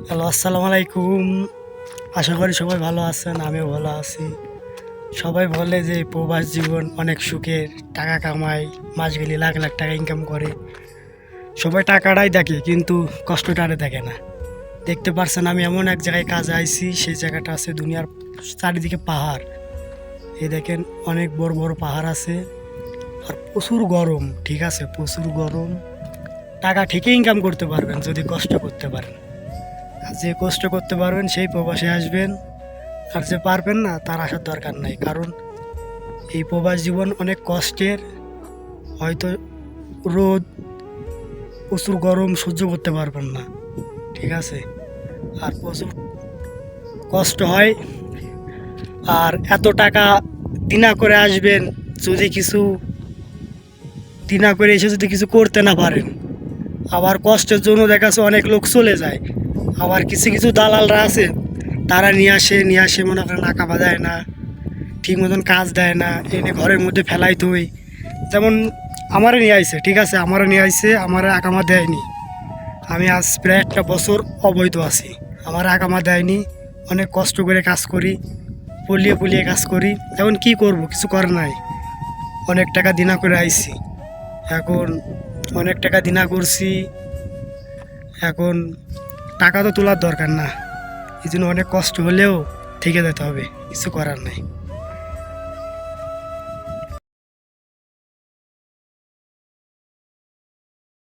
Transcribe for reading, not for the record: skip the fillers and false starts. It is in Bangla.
হ্যালো, আসসালামু আলাইকুম। আশা করি সবাই ভালো আছেন, আমিও ভালো আছি। সবাই বলে যে প্রবাস জীবন অনেক সুখের, টাকা কামায়, মাস গেলে লাখ লাখ টাকা ইনকাম করে। সবাই টাকাটাই দেখে কিন্তু কষ্টটা আর দেখে না। দেখতে পারছেন আমি এমন এক জায়গায় কাজে আইছি, সেই জায়গাটা আছে দুনিয়ার চারিদিকে পাহাড়। এই দেখেন অনেক বড় বড় পাহাড় আছে আর প্রচুর গরম, ঠিক আছে, প্রচুর গরম। টাকা ঠিকই ইনকাম করতে পারবেন যদি কষ্ট করতে পারেন। আর যে কষ্ট করতে পারবেন সেই প্রবাসে আসবেন, আর যে পারবেন না তার আসার দরকার নাই। কারণ এই প্রবাস জীবন অনেক কষ্টের। হয়তো রোদ, প্রচুর গরম সহ্য করতে পারবেন না, ঠিক আছে, আর প্রচুর কষ্ট হয়। আর এত টাকা দিনা করে আসবেন, যদি কিছু দিনা করে এসে যদি কিছু করতে না পারেন, আবার কষ্টের জন্য দেখা যাচ্ছে অনেক লোক চলে যায়। আবার কিছু কিছু দালালরা আছে, তারা নিয়ে আসে মনে করেন আঁকা দেয় না, ঠিক মতন কাজ দেয় না, এনে ঘরের মধ্যে ফেলাই থই। যেমন আমারও নিয়ে আইছে, ঠিক আছে, আমারও নিয়ে আইছে, আমার আকামা দেয়নি। আমি আজ প্রায় একটা বছর অবৈধ আছি, আমার আকামা দেয়নি। অনেক কষ্ট করে কাজ করি, পলিয়ে পলিয়ে কাজ করি। এখন কি করব, কিছু করার নাই। অনেক টাকা দিনা করে আইছি, এখন অনেক টাকা দিনা করছি। এখন টাকা তো তোলার দরকার না, এই জন্য অনেক কষ্ট হলেও থেকে যেতে হবে, কিছু করার নাই।